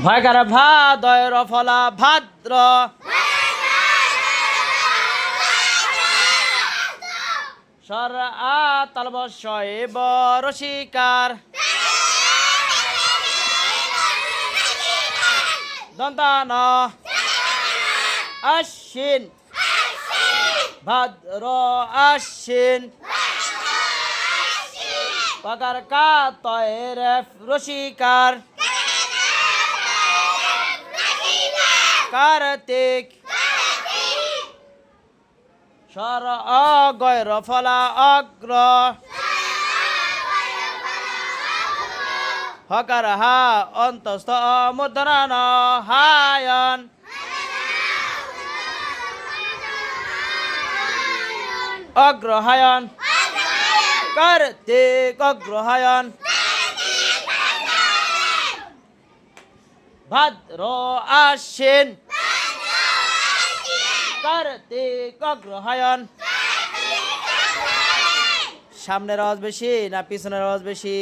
ভয়কার ভাদয়ের ফলা ভাদ্র সর আ তালবশয়ে বরশিকার দন্তান আশ্বিন ভাদ্র আশ্বিন পকার কাতয়ের রশিকার কার্তিক সর অগয়ের ফলা অগ্র হকার হা অন্তস্থ মুদ্রান হায়ন অগ্রহায়ন কার্তিক অগ্রহায়ন ভাদ্র আশ্বিন কার্তিক অগ্রহায়ণ সামনের আওয়াজ বেশি না পিছনের আওয়াজ বেশি?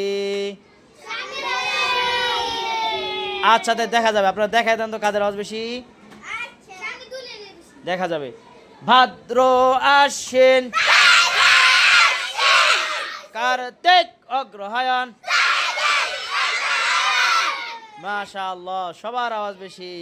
আচ্ছা দেখা যাবে, আপনারা দেখাই দেন তো কাদের আওয়াজ বেশি দেখা যাবে। ভাদ্র আশ্বিন কার্তিক অগ্রহায়ণ মাশাআল্লাহ, সবার আওয়াজ বেশি।